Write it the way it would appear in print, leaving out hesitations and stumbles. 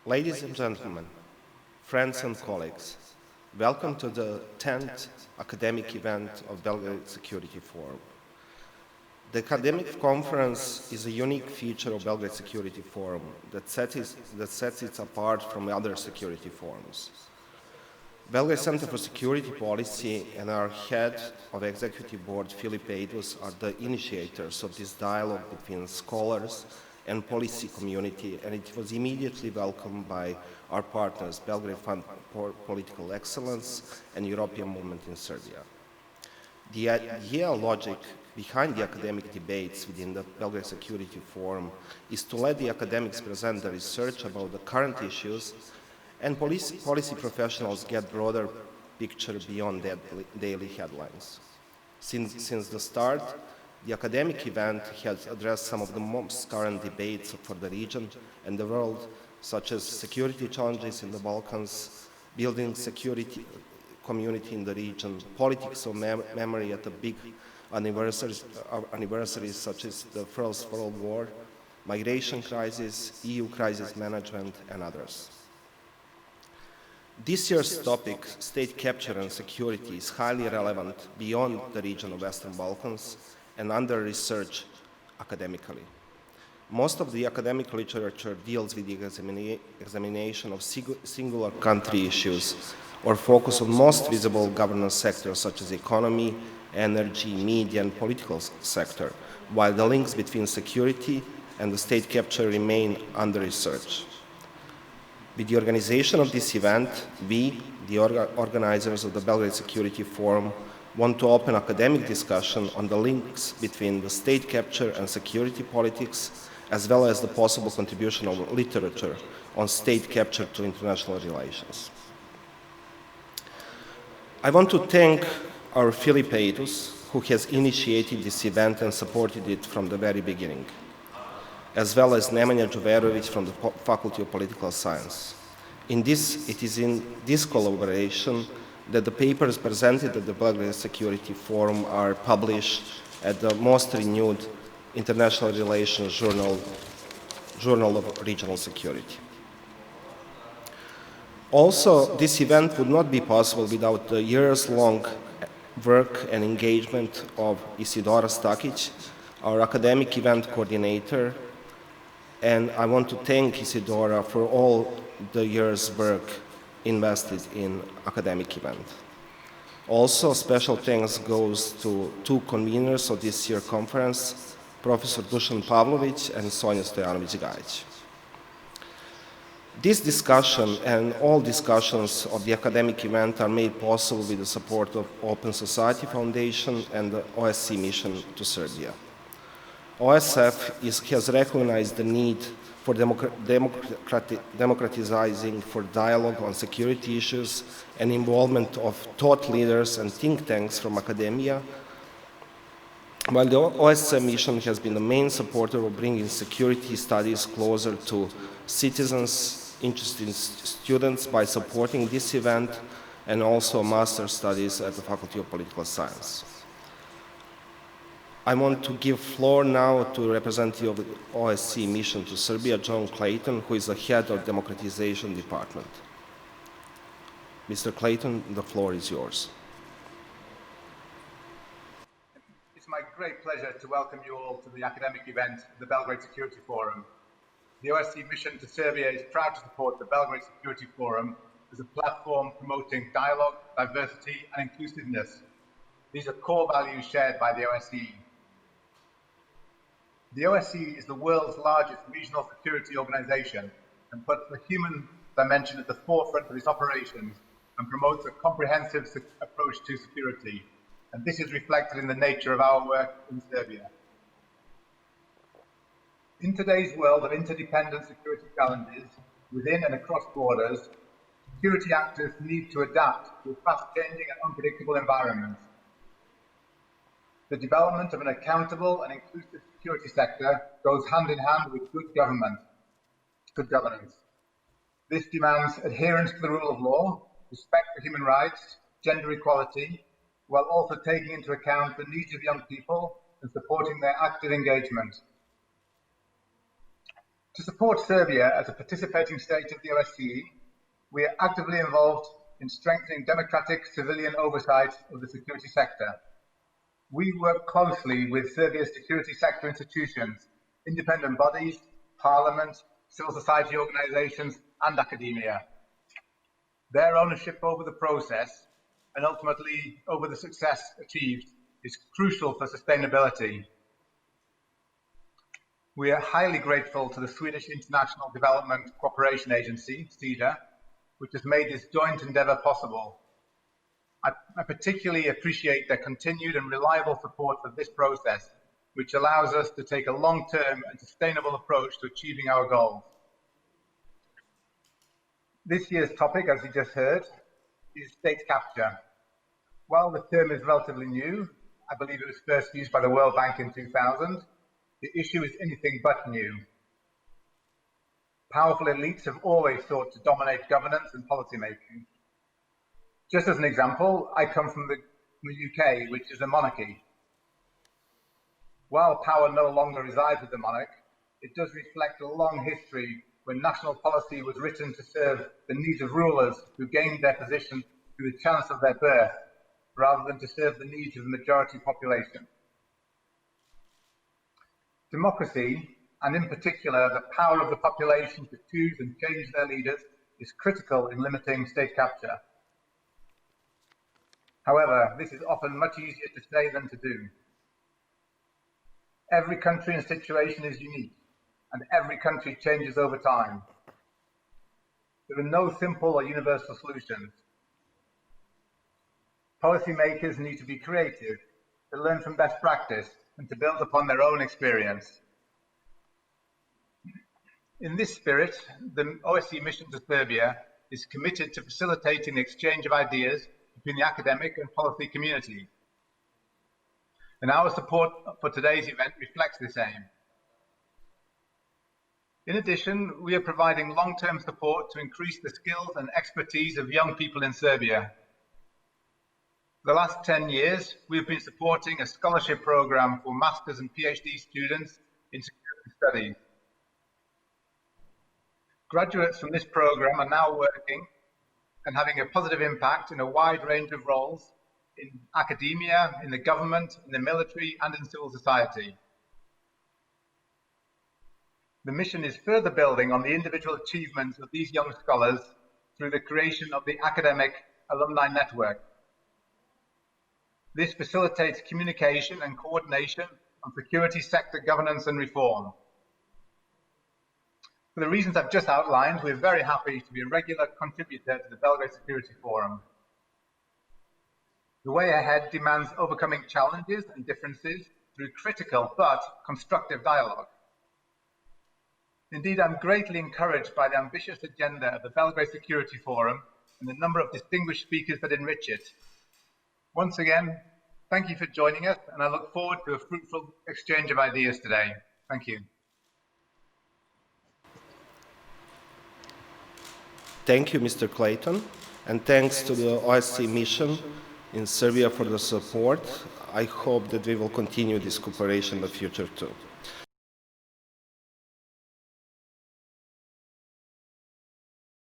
Ladies and gentlemen, friends and colleagues, welcome to the 10th academic event of Belgrade Security Forum. The academic conference is a unique feature of Belgrade Security Forum that sets it apart from other security forums. Belgrade Center for Security Policy and our head of Executive Board, Filip Eidus, are the initiators of this dialogue between scholars and policy community, and it was immediately welcomed by our partners, Belgrade Fund for Political Excellence and European Movement in Serbia. The idea logic behind the academic debates within the Belgrade Security Forum is to let the academics present the research about the current issues and policy professionals get broader picture beyond their daily headlines. Since the start, the academic event has addressed some of the most current debates for the region and the world, such as security challenges in the Balkans, building security community in the region, politics of memory at the big anniversaries such as the First World War, migration crisis, EU crisis management, and others. This year's topic, state capture and security, is highly relevant beyond the region of Western Balkans and under research academically. Most of the academic literature deals with the examination of singular country issues or focus on most visible governance sectors such as economy, energy, media, and political sector, while the links between security and the state capture remain under research. With the organization of this event, we, the organizers of the Belgrade Security Forum, want to open academic discussion on the links between the state capture and security politics, as well as the possible contribution of literature on state capture to international relations. I want to thank our Filip Eidus, who has initiated this event and supported it from the very beginning, as well as Nemanja Đuverović from the Faculty of Political Science. It is in this collaboration that the papers presented at the Belgrade Security Forum are published at the most renewed international relations journal of regional security. Also, this event would not be possible without the years-long work and engagement of Isidora Stakic, our academic event coordinator, and I want to thank Isidora for all the years' work invested in academic event. Also, special thanks goes to two conveners of this year's conference, Professor Dusan Pavlović and Sonja Stojanović-Gajić. This discussion and all discussions of the academic event are made possible with the support of Open Society Foundation and the OSCE mission to Serbia. OSF has recognized the need for democratizing, for dialogue on security issues and involvement of thought leaders and think tanks from academia, while the OSCE mission has been the main supporter of bringing security studies closer to citizens, interested students by supporting this event and also master's studies at the Faculty of Political Science. I want to give floor now to the representative of the OSCE mission to Serbia, John Clayton, who is the head of Democratization Department. Mr. Clayton, the floor is yours. It's my great pleasure to welcome you all to the academic event, the Belgrade Security Forum. The OSCE mission to Serbia is proud to support the Belgrade Security Forum as a platform promoting dialogue, diversity, and inclusiveness. These are core values shared by the OSCE. The OSCE is the world's largest regional security organization and puts the human dimension at the forefront of its operations and promotes a comprehensive approach to security. And this is reflected in the nature of our work in Serbia. In today's world of interdependent security challenges, within and across borders, security actors need to adapt to a fast-changing and unpredictable environment. The development of an accountable and inclusive security sector goes hand in hand with good governance. This demands adherence to the rule of law, respect for human rights, gender equality, while also taking into account the needs of young people and supporting their active engagement. To support Serbia as a participating state of the OSCE, we are actively involved in strengthening democratic civilian oversight of the security sector. We work closely with Serbia's security sector institutions, independent bodies, parliament, civil society organizations, and academia. Their ownership over the process, and ultimately over the success achieved, is crucial for sustainability. We are highly grateful to the Swedish International Development Cooperation Agency, SIDA, which has made this joint endeavour possible. I particularly appreciate their continued and reliable support of this process, which allows us to take a long-term and sustainable approach to achieving our goals. This year's topic, as you just heard, is state capture. While the term is relatively new, I believe it was first used by the World Bank in 2000, the issue is anything but new. Powerful elites have always sought to dominate governance and policymaking. Just as an example, I come from the UK, which is a monarchy. While power no longer resides with the monarch, it does reflect a long history when national policy was written to serve the needs of rulers who gained their position through the chance of their birth, rather than to serve the needs of the majority population. Democracy, and in particular the power of the population to choose and change their leaders, is critical in limiting state capture. However, this is often much easier to say than to do. Every country and situation is unique, and every country changes over time. There are no simple or universal solutions. Policymakers need to be creative, to learn from best practice, and to build upon their own experience. In this spirit, the OSCE mission to Serbia is committed to facilitating the exchange of ideas between the academic and policy community. And our support for today's event reflects this aim. In addition, we are providing long-term support to increase the skills and expertise of young people in Serbia. For the last 10 years, we've been supporting a scholarship program for master's and PhD students in security studies. Graduates from this program are now working and having a positive impact in a wide range of roles in academia, in the government, in the military, and in civil society. The mission is further building on the individual achievements of these young scholars through the creation of the Academic Alumni Network. This facilitates communication and coordination on security sector governance and reform. For the reasons I've just outlined, we're very happy to be a regular contributor to the Belgrade Security Forum. The way ahead demands overcoming challenges and differences through critical but constructive dialogue. Indeed, I'm greatly encouraged by the ambitious agenda of the Belgrade Security Forum and the number of distinguished speakers that enrich it. Once again, thank you for joining us, and I look forward to a fruitful exchange of ideas today. Thank you. Thank you, Mr. Clayton, and thanks to the OSCE mission in Serbia for the support. I hope that we will continue this cooperation in the future too.